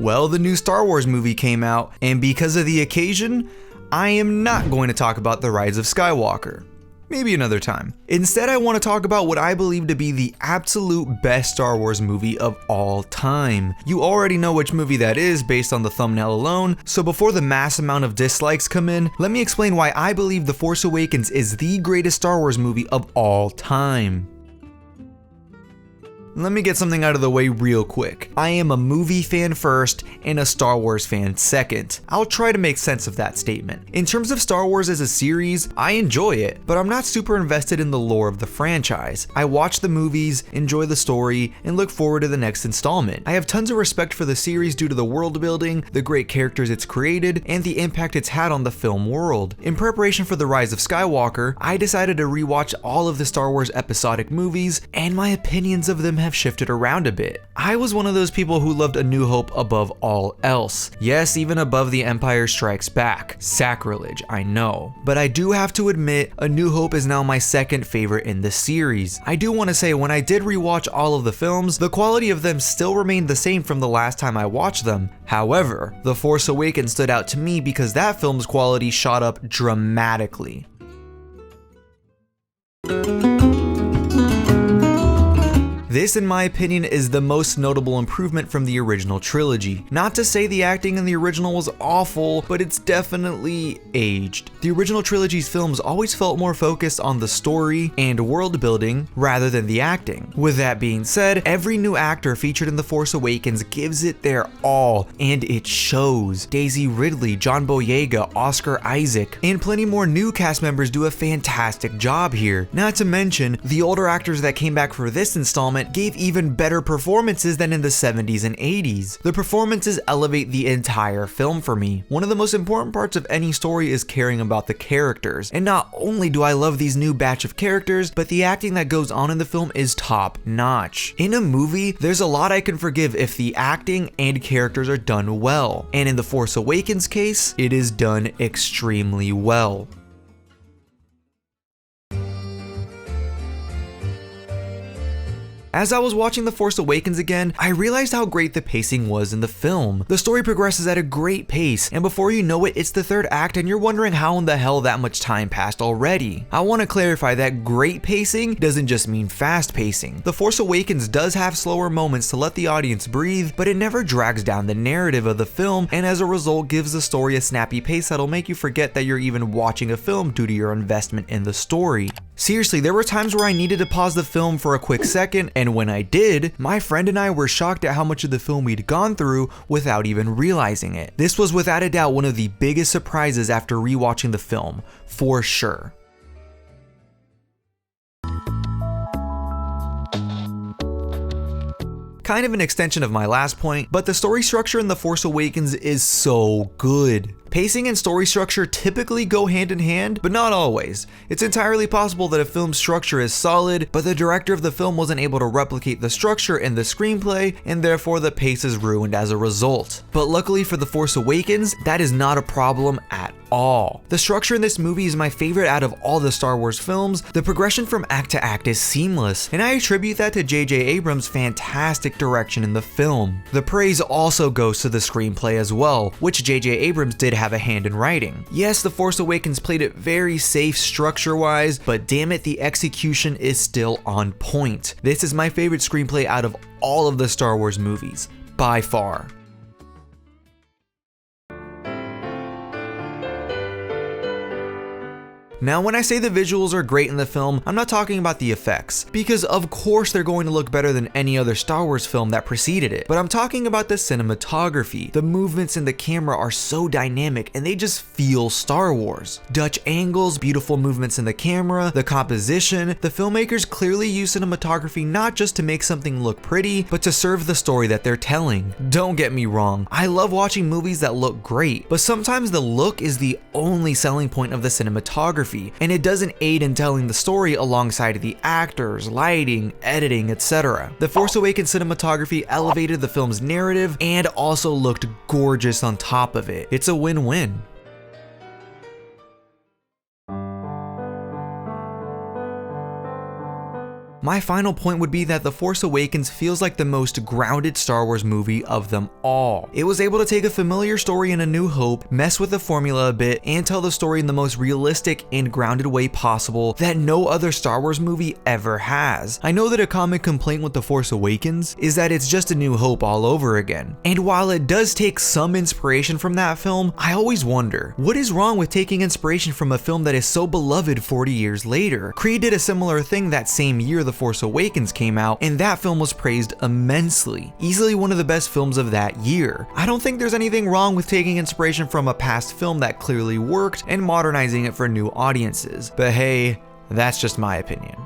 Well, the new Star Wars movie came out, and because of the occasion, I am not going to talk about The Rise of Skywalker. Maybe another time. Instead, I want to talk about what I believe to be the absolute best Star Wars movie of all time. You already know which movie that is based on the thumbnail alone, so before the mass amount of dislikes come in, let me explain why I believe The Force Awakens is the greatest Star Wars movie of all time. Let me get something out of the way real quick. I am a movie fan first and a Star Wars fan second. I'll try to make sense of that statement. In terms of Star Wars as a series, I enjoy it, but I'm not super invested in the lore of the franchise. I watch the movies, enjoy the story, and look forward to the next installment. I have tons of respect for the series due to the world building, the great characters it's created, and the impact it's had on the film world. In preparation for The Rise of Skywalker, I decided to rewatch all of the Star Wars episodic movies, and my opinions of them have shifted around a bit. I was one of those people who loved A New Hope above all else. Yes, even above The Empire Strikes Back. Sacrilege, I know. But I do have to admit, A New Hope is now my second favorite in the series. I do want to say, when I did rewatch all of the films, the quality of them still remained the same from the last time I watched them. However, The Force Awakens stood out to me because that film's quality shot up dramatically. This, in my opinion, is the most notable improvement from the original trilogy. Not to say the acting in the original was awful, but it's definitely aged. The original trilogy's films always felt more focused on the story and world building rather than the acting. With that being said, every new actor featured in The Force Awakens gives it their all, and it shows. Daisy Ridley, John Boyega, Oscar Isaac, and plenty more new cast members do a fantastic job here. Not to mention, the older actors that came back for this installment gave even better performances than in the 70s and 80s. The performances elevate the entire film for me. One of the most important parts of any story is caring about the characters, and not only do I love these new batch of characters, but the acting that goes on in the film is top notch. In a movie, there's a lot I can forgive if the acting and characters are done well, and in The Force Awakens case, it is done extremely well. As I was watching The Force Awakens again, I realized how great the pacing was in the film. The story progresses at a great pace, and before you know it, it's the third act and you're wondering how in the hell that much time passed already. I want to clarify that great pacing doesn't just mean fast pacing. The Force Awakens does have slower moments to let the audience breathe, but it never drags down the narrative of the film, and as a result gives the story a snappy pace that'll make you forget that you're even watching a film due to your investment in the story. Seriously, there were times where I needed to pause the film for a quick second, and when I did, my friend and I were shocked at how much of the film we'd gone through without even realizing it. This was without a doubt one of the biggest surprises after rewatching the film, for sure. Kind of an extension of my last point, but the story structure in The Force Awakens is so good. Pacing and story structure typically go hand in hand, but not always. It's entirely possible that a film's structure is solid, but the director of the film wasn't able to replicate the structure in the screenplay, and therefore the pace is ruined as a result. But luckily for The Force Awakens, that is not a problem at all. The structure in this movie is my favorite out of all the Star Wars films. The progression from act to act is seamless, and I attribute that to J.J. Abrams' fantastic direction in the film. The praise also goes to the screenplay as well, which J.J. Abrams did have a hand in writing. Yes, The Force Awakens played it very safe structure-wise, but damn it, the execution is still on point. This is my favorite screenplay out of all of the Star Wars movies, by far. Now, when I say the visuals are great in the film, I'm not talking about the effects, because of course they're going to look better than any other Star Wars film that preceded it, but I'm talking about the cinematography. The movements in the camera are so dynamic and they just feel Star Wars. Dutch angles, beautiful movements in the camera, the composition. The filmmakers clearly use cinematography not just to make something look pretty, but to serve the story that they're telling. Don't get me wrong, I love watching movies that look great, but sometimes the look is the only selling point of the cinematography, and it doesn't aid in telling the story alongside the actors, lighting, editing, etc. The Force Awakens cinematography elevated the film's narrative and also looked gorgeous on top of it. It's a win-win. My final point would be that The Force Awakens feels like the most grounded Star Wars movie of them all. It was able to take a familiar story in A New Hope, mess with the formula a bit, and tell the story in the most realistic and grounded way possible that no other Star Wars movie ever has. I know that a common complaint with The Force Awakens is that it's just A New Hope all over again. And while it does take some inspiration from that film, I always wonder, what is wrong with taking inspiration from a film that is so beloved 40 years later? Creed did a similar thing that same year The Force Awakens came out, and that film was praised immensely. Easily one of the best films of that year. I don't think there's anything wrong with taking inspiration from a past film that clearly worked and modernizing it for new audiences. But hey, that's just my opinion.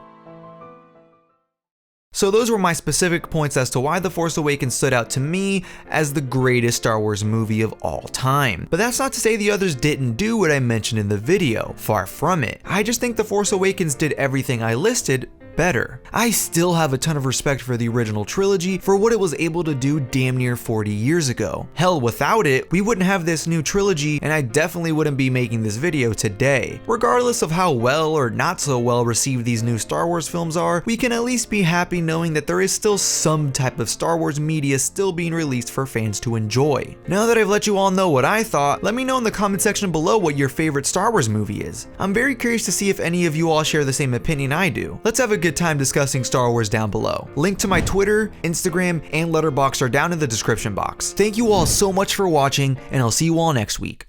So those were my specific points as to why The Force Awakens stood out to me as the greatest Star Wars movie of all time. But that's not to say the others didn't do what I mentioned in the video, far from it. I just think The Force Awakens did everything I listed better. I still have a ton of respect for the original trilogy for what it was able to do damn near 40 years ago. Hell, without it, we wouldn't have this new trilogy, and I definitely wouldn't be making this video today. Regardless of how well or not so well received these new Star Wars films are, we can at least be happy knowing that there is still some type of Star Wars media still being released for fans to enjoy. Now that I've let you all know what I thought, let me know in the comment section below what your favorite Star Wars movie is. I'm very curious to see if any of you all share the same opinion I do. Let's have a good time discussing Star Wars down below. Link to my Twitter, Instagram, and Letterboxd are down in the description box. Thank you all so much for watching, and I'll see you all next week.